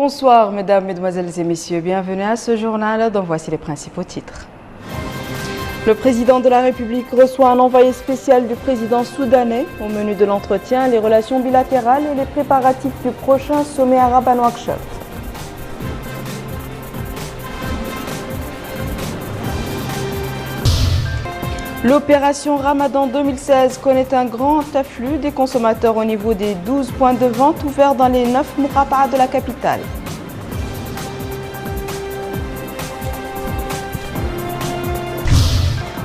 Bonsoir mesdames, mesdemoiselles et messieurs, bienvenue à ce journal dont voici les principaux titres. Le président de la République reçoit un envoyé spécial du président soudanais. Au menu de l'entretien, les relations bilatérales et les préparatifs du prochain sommet arabe à Nouakchott. L'opération Ramadan 2016 connaît un grand afflux des consommateurs au niveau des 12 points de vente ouverts dans les 9 muqatta'a de la capitale.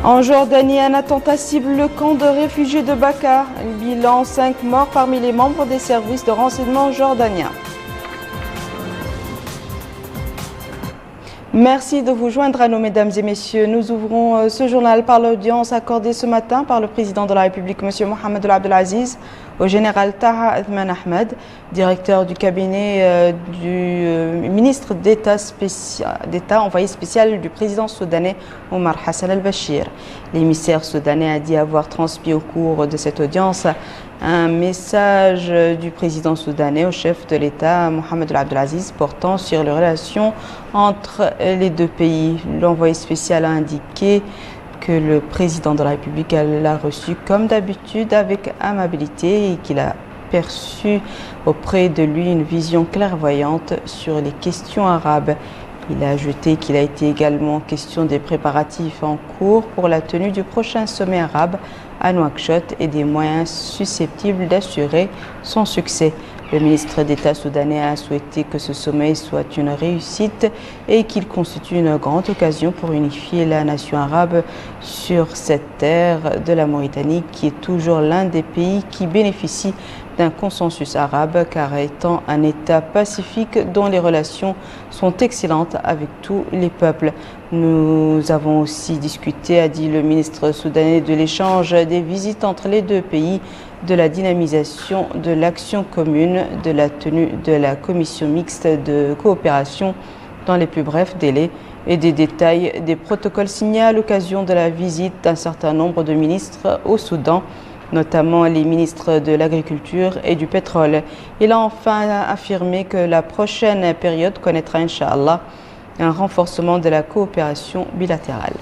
En Jordanie, un attentat cible le camp de réfugiés de Bekaa. Bilan 5 morts parmi les membres des services de renseignement jordaniens. Merci de vous joindre à nous, mesdames et messieurs. Nous ouvrons ce journal par l'audience accordée ce matin par le président de la République, M. Mohamed Abdelaziz, au général Taha Athman Ahmed, directeur du cabinet du ministre d'État envoyé spécial du président soudanais Omar Hassan al-Bashir. L'émissaire soudanais a dit avoir transmis au cours de cette audience un message du président soudanais au chef de l'État Mohamed Abdelaziz portant sur les relations entre les deux pays. L'envoyé spécial a indiqué que le président de la République l'a reçu comme d'habitude avec amabilité et qu'il a perçu auprès de lui une vision clairvoyante sur les questions arabes. Il a ajouté qu'il a été également question des préparatifs en cours pour la tenue du prochain sommet arabe à Nouakchott et des moyens susceptibles d'assurer son succès. Le ministre d'État soudanais a souhaité que ce sommet soit une réussite et qu'il constitue une grande occasion pour unifier la nation arabe sur cette terre de la Mauritanie qui est toujours l'un des pays qui bénéficie d'un consensus arabe car étant un État pacifique dont les relations sont excellentes avec tous les peuples. Nous avons aussi discuté, a dit le ministre soudanais, de l'échange des visites entre les deux pays, de la dynamisation de l'action commune, de la tenue de la commission mixte de coopération dans les plus brefs délais et des détails des protocoles signés à l'occasion de la visite d'un certain nombre de ministres au Soudan, notamment les ministres de l'Agriculture et du Pétrole. Il a enfin affirmé que la prochaine période connaîtra, Inch'Allah, un renforcement de la coopération bilatérale.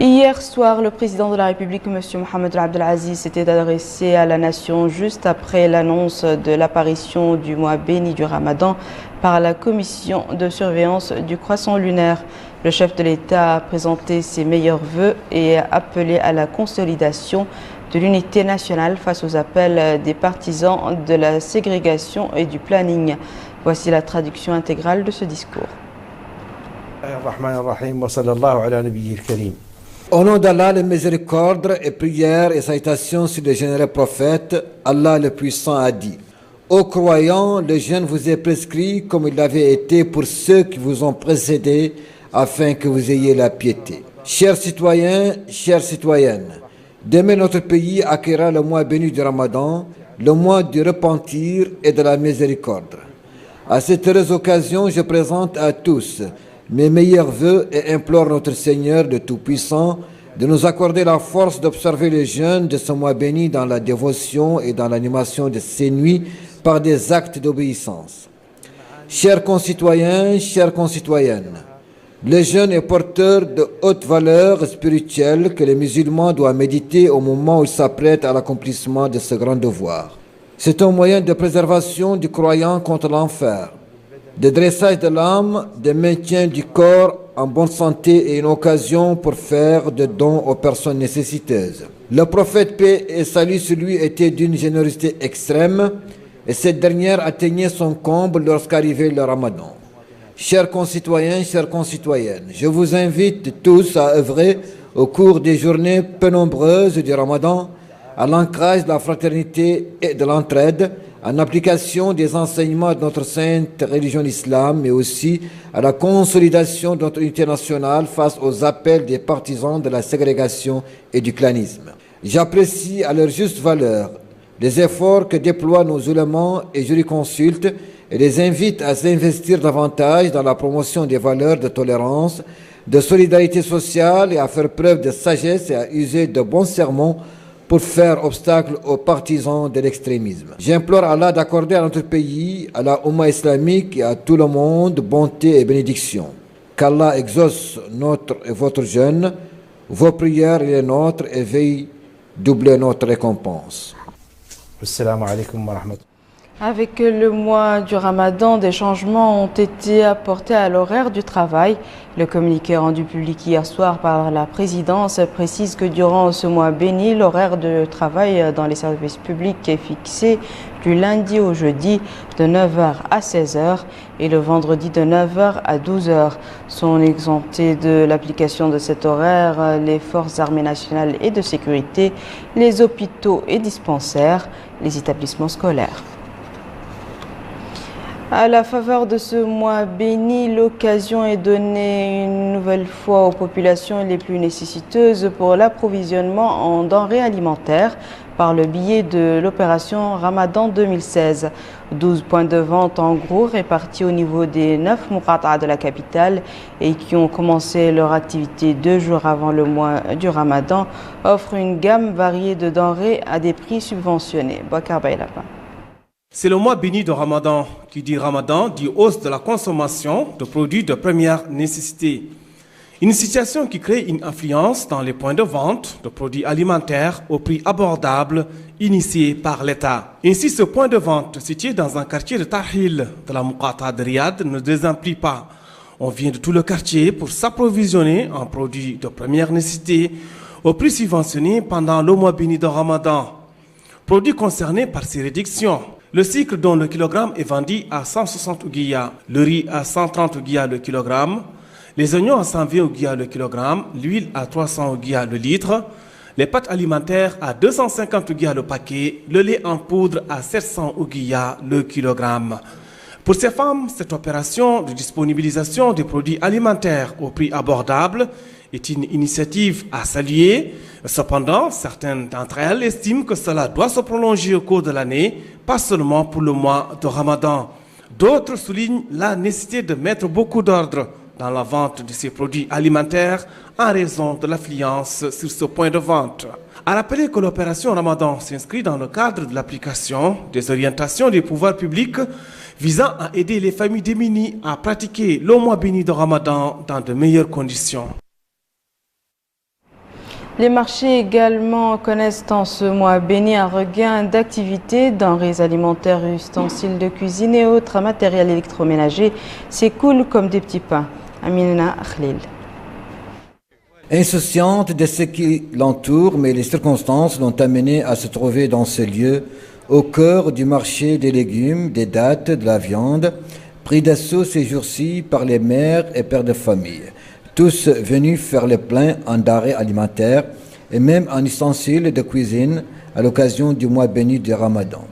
Hier soir, le président de la République, M. Mohamed Abdelaziz, s'était adressé à la nation juste après l'annonce de l'apparition du mois béni du Ramadan par la commission de surveillance du croissant lunaire. Le chef de l'État a présenté ses meilleurs vœux et a appelé à la consolidation de l'unité nationale face aux appels des partisans de la ségrégation et du planning. Voici la traduction intégrale de ce discours. Au nom d'Allah, le miséricorde et prières et salutations sur le généreux prophète, Allah le puissant a dit: Ô croyants, le jeûne vous est prescrit comme il l'avait été pour ceux qui vous ont précédés, afin que vous ayez la piété. Chers citoyens, chères citoyennes, demain notre pays accueillera le mois béni du Ramadan, le mois du repentir et de la miséricorde. À cette heureuse occasion, je présente à tous mes meilleurs vœux et implore notre Seigneur le Tout-Puissant de nous accorder la force d'observer le jeûne de ce mois béni dans la dévotion et dans l'animation de ces nuits par des actes d'obéissance. Chers concitoyens, chères concitoyennes, le jeûne est porteur de hautes valeurs spirituelles que les musulmans doivent méditer au moment où ils s'apprêtent à l'accomplissement de ce grand devoir. C'est un moyen de préservation du croyant contre l'enfer, de dressage de l'âme, de maintien du corps en bonne santé et une occasion pour faire de dons aux personnes nécessiteuses. Le prophète, paix et salut sur lui, était d'une générosité extrême et cette dernière atteignait son comble lorsqu'arrivait le Ramadan. Chers concitoyens, chères concitoyennes, je vous invite tous à œuvrer au cours des journées peu nombreuses du Ramadan à l'ancrage de la fraternité et de l'entraide, en application des enseignements de notre sainte religion islam, mais aussi à la consolidation de notre unité nationale face aux appels des partisans de la ségrégation et du clanisme. J'apprécie à leur juste valeur les efforts que déploient nos oulémas et jurisconsultes et les invite à s'investir davantage dans la promotion des valeurs de tolérance, de solidarité sociale et à faire preuve de sagesse et à user de bons sermons pour faire obstacle aux partisans de l'extrémisme. J'implore Allah d'accorder à notre pays, à la Oumma islamique et à tout le monde bonté et bénédiction. Qu'Allah exauce notre et votre jeûne, vos prières et les nôtres et veille doubler notre récompense. Assalamu alaikum wa rahmatullahi. Avec le mois du Ramadan, des changements ont été apportés à l'horaire du travail. Le communiqué rendu public hier soir par la présidence précise que durant ce mois béni, l'horaire de travail dans les services publics est fixé du lundi au jeudi de 9h à 16h et le vendredi de 9h à 12h. Sont exemptés de l'application de cet horaire les forces armées nationales et de sécurité, les hôpitaux et dispensaires, les établissements scolaires. À la faveur de ce mois béni, l'occasion est donnée une nouvelle fois aux populations les plus nécessiteuses pour l'approvisionnement en denrées alimentaires par le biais de l'opération Ramadan 2016. 12 points de vente en gros répartis au niveau des 9 muqata'a de la capitale et qui ont commencé leur activité 2 jours avant le mois du Ramadan offrent une gamme variée de denrées à des prix subventionnés. Bakar Baylapa. C'est le mois béni de Ramadan. Qui dit Ramadan dit hausse de la consommation de produits de première nécessité. Une situation qui crée une influence dans les points de vente de produits alimentaires au prix abordable initié par l'État. Ainsi, ce point de vente situé dans un quartier de Tahil de la Muqata'a de Riyad ne désemplit pas. On vient de tout le quartier pour s'approvisionner en produits de première nécessité au prix subventionné pendant le mois béni de Ramadan. Produits concernés par ces réductions. Le sucre dont le kilogramme est vendu à 160 ouguiyas, le riz à 130 ouguiyas le kilogramme, les oignons à 120 ouguiyas le kilogramme, l'huile à 300 ouguiyas le litre, les pâtes alimentaires à 250 ouguiyas le paquet, le lait en poudre à 700 ouguiyas le kilogramme. Pour ces femmes, cette opération de disponibilisation des produits alimentaires au prix abordable est une initiative à saluer. Cependant, certaines d'entre elles estiment que cela doit se prolonger au cours de l'année, pas seulement pour le mois de Ramadan. D'autres soulignent la nécessité de mettre beaucoup d'ordre dans la vente de ces produits alimentaires en raison de l'affluence sur ce point de vente. À rappeler que l'opération Ramadan s'inscrit dans le cadre de l'application des orientations des pouvoirs publics visant à aider les familles démunies à pratiquer le mois béni de Ramadan dans de meilleures conditions. Les marchés également connaissent en ce mois béni un regain d'activité. Denrées alimentaires, ustensiles de cuisine et autres matériels électroménagers s'écoulent comme des petits pains. Amina Khalil. Insouciante de ce qui l'entoure, mais les circonstances l'ont amené à se trouver dans ce lieu, au cœur du marché des légumes, des dattes, de la viande, pris d'assaut ces jours-ci par les mères et pères de famille, tous venus faire le plein en denrées alimentaires et même en ustensiles de cuisine à l'occasion du mois béni du Ramadan.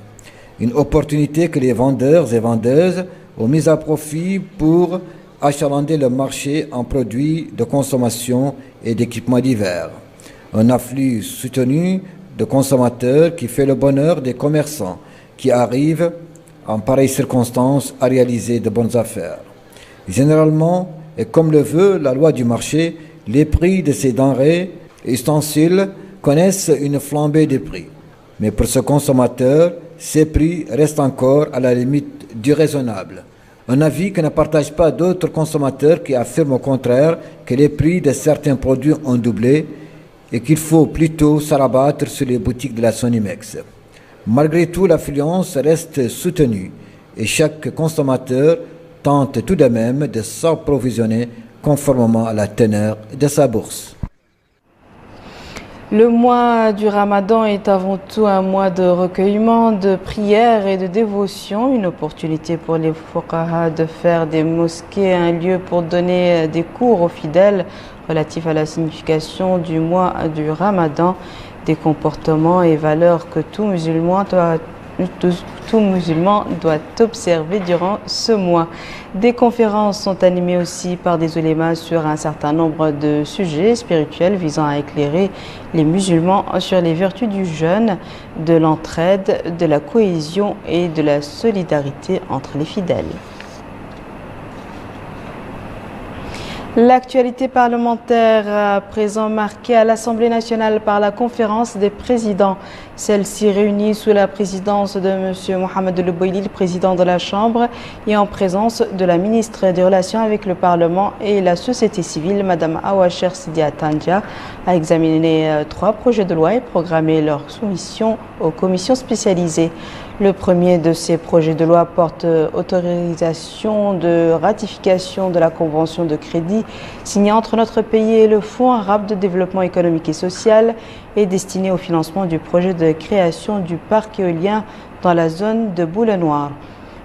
Une opportunité que les vendeurs et vendeuses ont mise à profit pour achalander le marché en produits de consommation et d'équipements divers. Un afflux soutenu de consommateurs qui fait le bonheur des commerçants qui arrivent en pareilles circonstances à réaliser de bonnes affaires. Généralement, et comme le veut la loi du marché, les prix de ces denrées et ustensiles connaissent une flambée des prix. Mais pour ce consommateur, ces prix restent encore à la limite du raisonnable. Un avis que ne partagent pas d'autres consommateurs qui affirment au contraire que les prix de certains produits ont doublé et qu'il faut plutôt se rabattre sur les boutiques de la Sonimex. Malgré tout, l'affluence reste soutenue et chaque consommateur tente tout de même de s'approvisionner conformément à la teneur de sa bourse. Le mois du Ramadan est avant tout un mois de recueillement, de prière et de dévotion, une opportunité pour les fuqaha de faire des mosquées un lieu pour donner des cours aux fidèles relatifs à la signification du mois du Ramadan, des comportements et valeurs que tout musulman doit observer durant ce mois. Des conférences sont animées aussi par des ulémas sur un certain nombre de sujets spirituels visant à éclairer les musulmans sur les vertus du jeûne, de l'entraide, de la cohésion et de la solidarité entre les fidèles. L'actualité parlementaire à présent marquée à l'Assemblée nationale par la conférence des présidents. Celle-ci réunie sous la présidence de M. Mohamed El Boili, le président de la Chambre, et en présence de la ministre des Relations avec le Parlement et la société civile, Mme Awacher Sidia Tandja, a examiné 3 projets de loi et programmé leur soumission aux commissions spécialisées. Le premier de ces projets de loi porte autorisation de ratification de la convention de crédit signée entre notre pays et le Fonds arabe de développement économique et social et destiné au financement du projet de création du parc éolien dans la zone de Boule-Noire.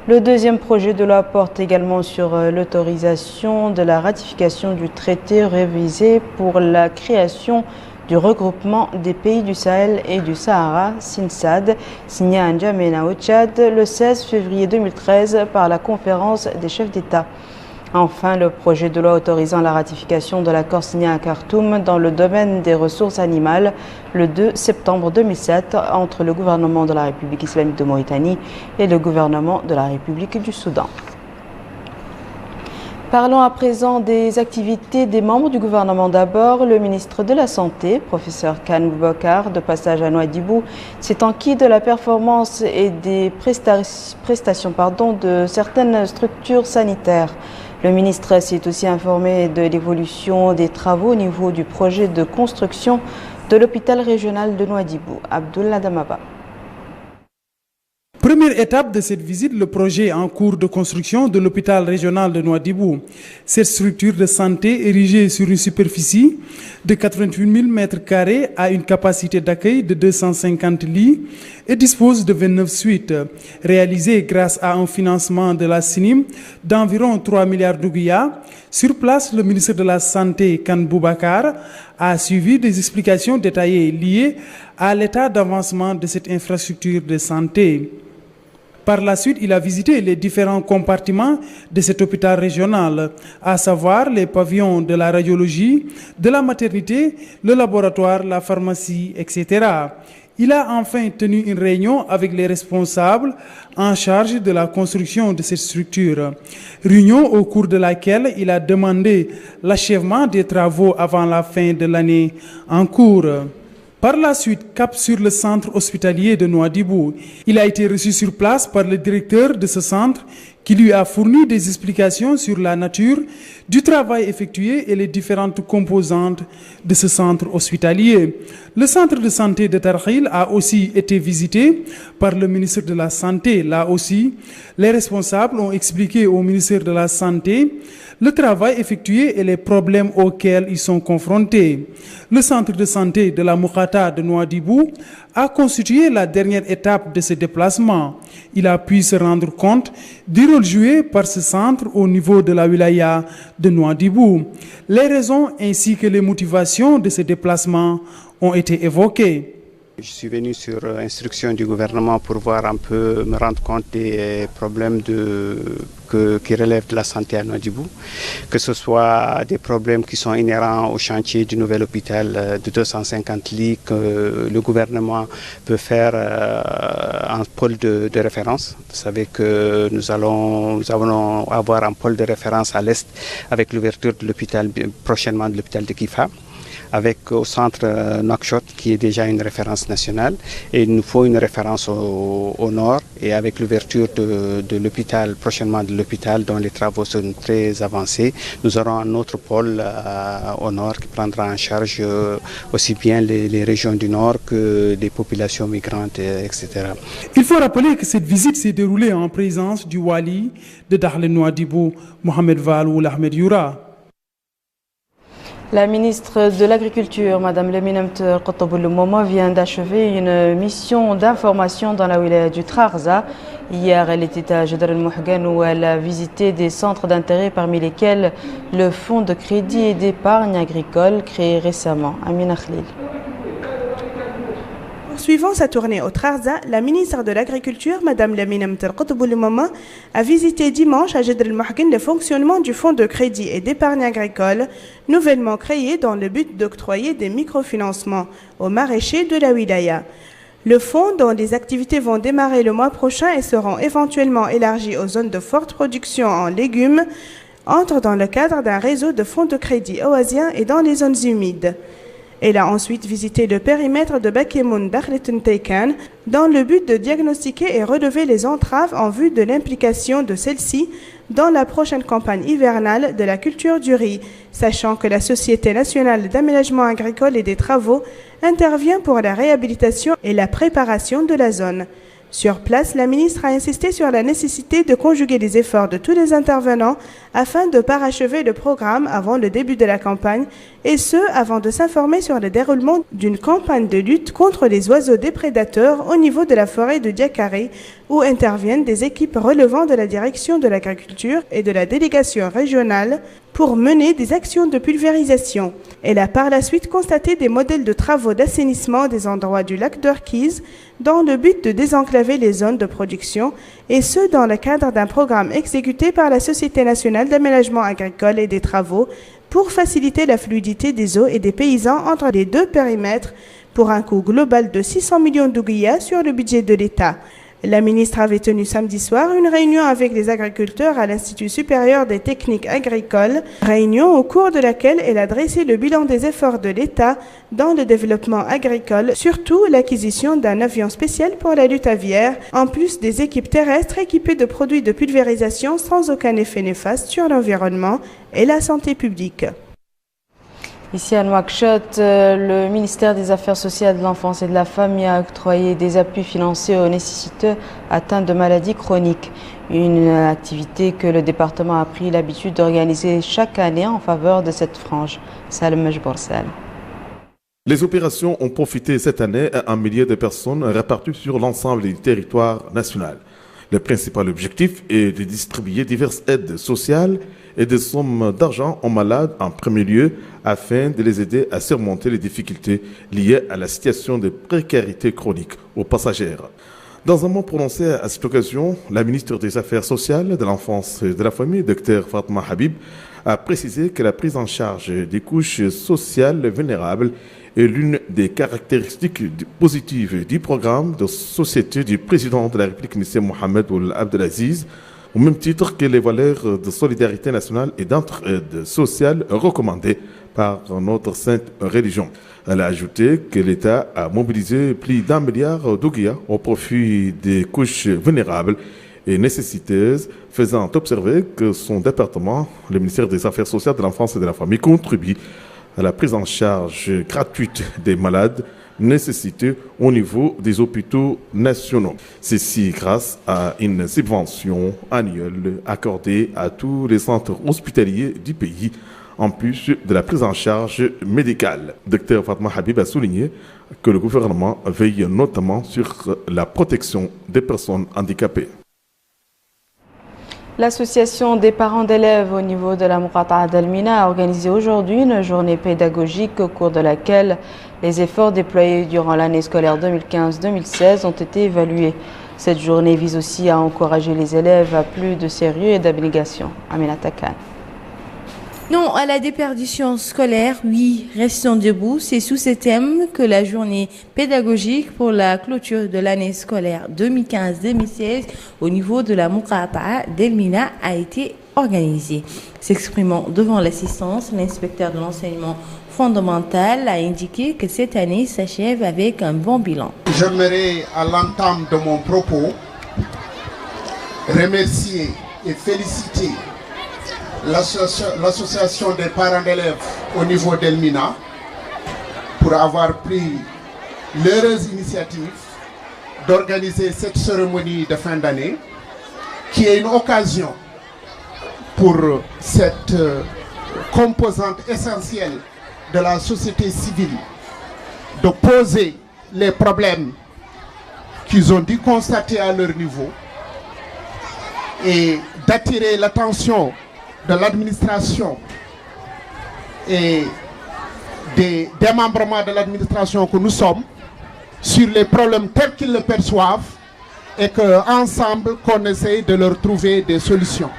Le deuxième projet de loi porte également sur l'autorisation de la ratification du traité révisé pour la création du regroupement des pays du Sahel et du Sahara, SINSAD, signé à N'Djamena au Tchad le 16 février 2013 par la conférence des chefs d'État. Enfin, le projet de loi autorisant la ratification de l'accord signé à Khartoum dans le domaine des ressources animales le 2 septembre 2007 entre le gouvernement de la République islamique de Mauritanie et le gouvernement de la République du Soudan. Parlons à présent des activités des membres du gouvernement. D'abord, le ministre de la Santé, professeur Khan Boubacar, de passage à Nouadhibou, s'est enquis de la performance et des prestations de certaines structures sanitaires. Le ministre s'est aussi informé de l'évolution des travaux au niveau du projet de construction de l'hôpital régional de Nouadhibou. Abdullah Damaba. Première étape de cette visite, le projet en cours de construction de l'hôpital régional de Nouadhibou. Cette structure de santé érigée sur une superficie de 88 000 m² a une capacité d'accueil de 250 lits et dispose de 29 suites, réalisée grâce à un financement de la CINIM d'environ 3 milliards d'ouguiya. Sur place, le ministre de la Santé, Khan Boubacar, a suivi des explications détaillées liées à l'état d'avancement de cette infrastructure de santé. Par la suite, il a visité les différents compartiments de cet hôpital régional, à savoir les pavillons de la radiologie, de la maternité, le laboratoire, la pharmacie, etc. Il a enfin tenu une réunion avec les responsables en charge de la construction de cette structure. Réunion au cours de laquelle il a demandé l'achèvement des travaux avant la fin de l'année en cours. Par la suite, cap sur le centre hospitalier de Nouadhibou. Il a été reçu sur place par le directeur de ce centre qui lui a fourni des explications sur la nature du travail effectué et les différentes composantes de ce centre hospitalier. Le centre de santé de Tarkhil a aussi été visité par le ministre de la Santé. Là aussi, les responsables ont expliqué au ministère de la Santé le travail effectué et les problèmes auxquels ils sont confrontés. Le centre de santé de la Moukata de Nouadhibou a constitué la dernière étape de ce déplacement. Il a pu se rendre compte du rôle joué par ce centre au niveau de la wilaya de Nouadhibou. Les raisons ainsi que les motivations de ce déplacement ont été évoquées. Je suis venu sur instruction du gouvernement pour voir un peu, me rendre compte des problèmes qui relèvent de la santé à Nouadhibou, que ce soit des problèmes qui sont inhérents au chantier du nouvel hôpital de 250 lits que le gouvernement peut faire en pôle de référence. Vous savez que nous allons avoir un pôle de référence à l'est avec l'ouverture de l'hôpital prochainement de l'hôpital de Kifa, avec au centre Nouakchott qui est déjà une référence nationale, et il nous faut une référence au nord, et avec l'ouverture de l'hôpital, prochainement de l'hôpital dont les travaux sont très avancés, nous aurons un autre pôle au nord qui prendra en charge aussi bien les régions du nord que les populations migrantes, etc. Il faut rappeler que cette visite s'est déroulée en présence du Wali de Dakhel Nouadhibou, Mohamed Valou Ahmed Youra. La ministre de l'Agriculture, Mme Leminamt Qotobouloumomo, vient d'achever une mission d'information dans la wilaya du Trarza. Hier, elle était à Jeddah el-Mouhgan où elle a visité des centres d'intérêt parmi lesquels le fonds de crédit et d'épargne agricole créé récemment. Amina Khalil. Suivant sa tournée au Trarza, la ministre de l'Agriculture, Mme Lamine Qotobouloumomo, a visité dimanche à Jeddah el-Mouhgan le fonctionnement du fonds de crédit et d'épargne agricole, nouvellement créé dans le but d'octroyer des microfinancements aux maraîchers de la wilaya. Le fonds, dont les activités vont démarrer le mois prochain et seront éventuellement élargies aux zones de forte production en légumes, entre dans le cadre d'un réseau de fonds de crédit oasiens et dans les zones humides. Elle a ensuite visité le périmètre de Bakemoun Dakhletun-Taykan dans le but de diagnostiquer et relever les entraves en vue de l'implication de celle-ci dans la prochaine campagne hivernale de la culture du riz, sachant que la Société nationale d'aménagement agricole et des travaux intervient pour la réhabilitation et la préparation de la zone. Sur place, la ministre a insisté sur la nécessité de conjuguer les efforts de tous les intervenants afin de parachever le programme avant le début de la campagne, et ce, avant de s'informer sur le déroulement d'une campagne de lutte contre les oiseaux déprédateurs au niveau de la forêt de Diakaré, où interviennent des équipes relevant de la direction de l'agriculture et de la délégation régionale pour mener des actions de pulvérisation. Elle a par la suite constaté des modèles de travaux d'assainissement des endroits du lac d'Orchies dans le but de désenclaver les zones de production, et ce dans le cadre d'un programme exécuté par la Société nationale d'aménagement agricole et des travaux pour faciliter la fluidité des eaux et des paysans entre les deux périmètres pour un coût global de 600 millions d'ouguiyas sur le budget de l'État. La ministre avait tenu samedi soir une réunion avec les agriculteurs à l'Institut supérieur des techniques agricoles, réunion au cours de laquelle elle a dressé le bilan des efforts de l'État dans le développement agricole, surtout l'acquisition d'un avion spécial pour la lutte aviaire, en plus des équipes terrestres équipées de produits de pulvérisation sans aucun effet néfaste sur l'environnement et la santé publique. Ici à Nouakchott, le ministère des Affaires sociales de l'enfance et de la famille a octroyé des appuis financiers aux nécessiteux atteints de maladies chroniques. Une activité que le département a pris l'habitude d'organiser chaque année en faveur de cette frange. Salem Majboursal. Les opérations ont profité cette année à 1 millier de personnes réparties sur l'ensemble du territoire national. Le principal objectif est de distribuer diverses aides sociales et des sommes d'argent aux malades en premier lieu afin de les aider à surmonter les difficultés liées à la situation de précarité chronique aux passagères. Dans un mot prononcé à cette occasion, la ministre des Affaires sociales, de l'enfance et de la famille, Dr Fatma Habib, a précisé que la prise en charge des couches sociales vulnérables est l'une des caractéristiques positives du programme de société du président de la République, M. Mohamed Ould Abdelaziz, au même titre que les valeurs de solidarité nationale et d'entraide sociale recommandées par notre sainte religion. Elle a ajouté que l'État a mobilisé plus d'1 milliard d'ouguiyas au profit des couches vulnérables et nécessiteuses, faisant observer que son département, le ministère des Affaires sociales de l'enfance et de la famille, contribue à la prise en charge gratuite des malades nécessités au niveau des hôpitaux nationaux. Ceci grâce à une subvention annuelle accordée à tous les centres hospitaliers du pays, en plus de la prise en charge médicale. Dr Fatma Habib a souligné que le gouvernement veille notamment sur la protection des personnes handicapées. L'association des parents d'élèves au niveau de la Muqata'a d'Elmina a organisé aujourd'hui une journée pédagogique au cours de laquelle les efforts déployés durant l'année scolaire 2015-2016 ont été évalués. Cette journée vise aussi à encourager les élèves à plus de sérieux et d'abnégation. Aminata Khan. Non à la déperdition scolaire, oui, restons debout. C'est sous ce thème que la journée pédagogique pour la clôture de l'année scolaire 2015-2016 au niveau de la Muqata'a d'Elmina a été organisée. S'exprimant devant l'assistance, l'inspecteur de l'enseignement fondamental a indiqué que cette année s'achève avec un bon bilan. J'aimerais à l'entame de mon propos remercier et féliciter l'association des parents d'élèves au niveau d'Elmina pour avoir pris l'heureuse initiative d'organiser cette cérémonie de fin d'année qui est une occasion pour cette composante essentielle de la société civile de poser les problèmes qu'ils ont dû constater à leur niveau et d'attirer l'attention de l'administration et des démembrements de l'administration que nous sommes sur les problèmes tels qu'ils le perçoivent et qu'ensemble qu'on essaye de leur trouver des solutions.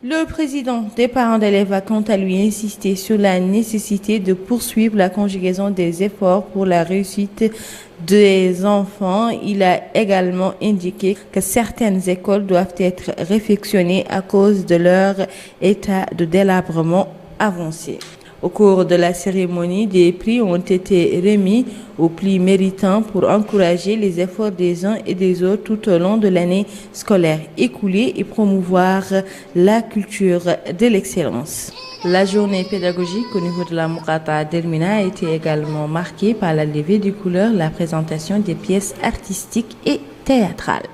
Le président des parents d'élèves a quant à lui insisté sur la nécessité de poursuivre la conjugaison des efforts pour la réussite des enfants. Il a également indiqué que certaines écoles doivent être réfectionnées à cause de leur état de délabrement avancé. Au cours de la cérémonie, des prix ont été remis aux plus méritants pour encourager les efforts des uns et des autres tout au long de l'année scolaire écoulée et promouvoir la culture de l'excellence. La journée pédagogique au niveau de la Muqata d'Elmina a été également marquée par la levée des couleurs, la présentation des pièces artistiques et théâtrales.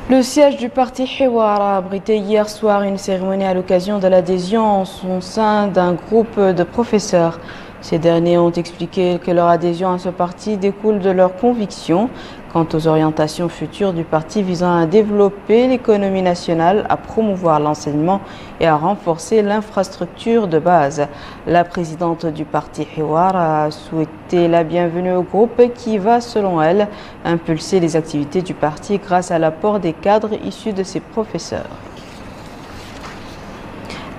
Le siège du parti Hiwar a abrité hier soir une cérémonie à l'occasion de l'adhésion en son sein d'un groupe de professeurs. Ces derniers ont expliqué que leur adhésion à ce parti découle de leurs convictions quant aux orientations futures du parti visant à développer l'économie nationale, à promouvoir l'enseignement et à renforcer l'infrastructure de base. La présidente du parti Hiwar a souhaité la bienvenue au groupe qui va, selon elle, impulser les activités du parti grâce à l'apport des cadres issus de ses professeurs.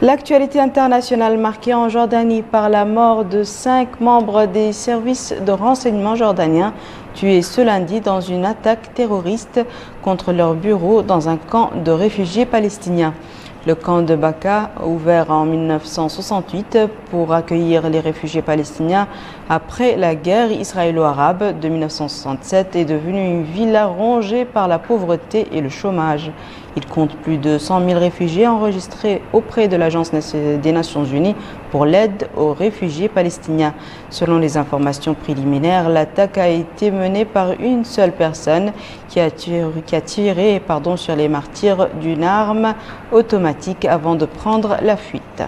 L'actualité internationale marquée en Jordanie par la mort de 5 membres des services de renseignement jordaniens tués ce lundi dans une attaque terroriste contre leur bureau dans un camp de réfugiés palestiniens. Le camp de Baka, ouvert en 1968 pour accueillir les réfugiés palestiniens après la guerre israélo-arabe de 1967, est devenu une villa rongée par la pauvreté et le chômage. Il compte plus de 100 000 réfugiés enregistrés auprès de l'Agence des Nations Unies pour l'aide aux réfugiés palestiniens. Selon les informations préliminaires, l'attaque a été menée par une seule personne qui a tiré sur les martyrs d'une arme automatique avant de prendre la fuite.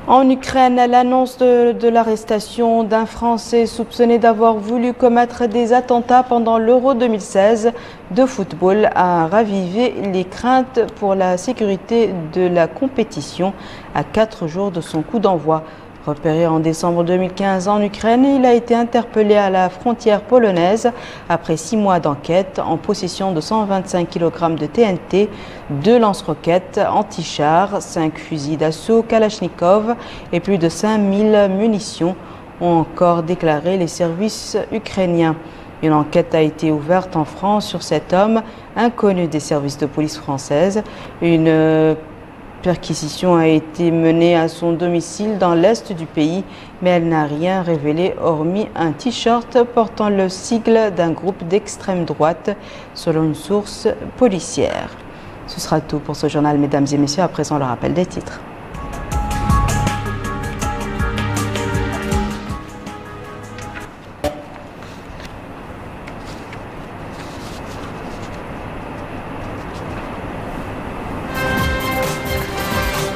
En Ukraine, l'annonce de l'arrestation d'un Français soupçonné d'avoir voulu commettre des attentats pendant l'Euro 2016 de football a ravivé les craintes pour la sécurité de la compétition à 4 jours de son coup d'envoi. Repéré en décembre 2015 en Ukraine, il a été interpellé à la frontière polonaise après 6 mois d'enquête en possession de 125 kg de TNT, 2 lance-roquettes anti-chars, 5 fusils d'assaut Kalachnikov et plus de 5000 munitions, ont encore déclaré les services ukrainiens. Une enquête a été ouverte en France sur cet homme inconnu des services de police françaises. Une perquisition a été menée à son domicile dans l'est du pays, mais elle n'a rien révélé hormis un t-shirt portant le sigle d'un groupe d'extrême droite, selon une source policière. Ce sera tout pour ce journal, mesdames et messieurs. À présent, le rappel des titres.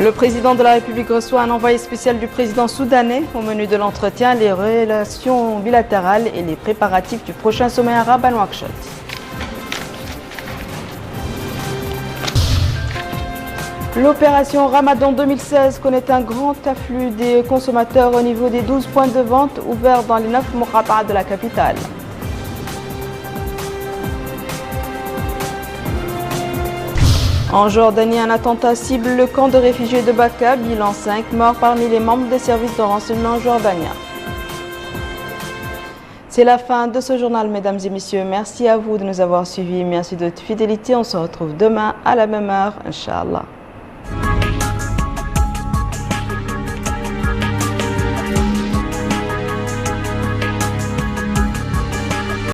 Le président de la République reçoit un envoyé spécial du président soudanais. Au menu de l'entretien, les relations bilatérales et les préparatifs du prochain sommet arabe à Nouakchott. L'opération Ramadan 2016 connaît un grand afflux des consommateurs au niveau des 12 points de vente ouverts dans les 9 Muqata'a de la capitale. En Jordanie, un attentat cible le camp de réfugiés de Baka, bilan 5 morts parmi les membres des services de renseignement jordaniens. C'est la fin de ce journal, mesdames et messieurs. Merci à vous de nous avoir suivis. Merci de votre fidélité. On se retrouve demain à la même heure, Inch'Allah.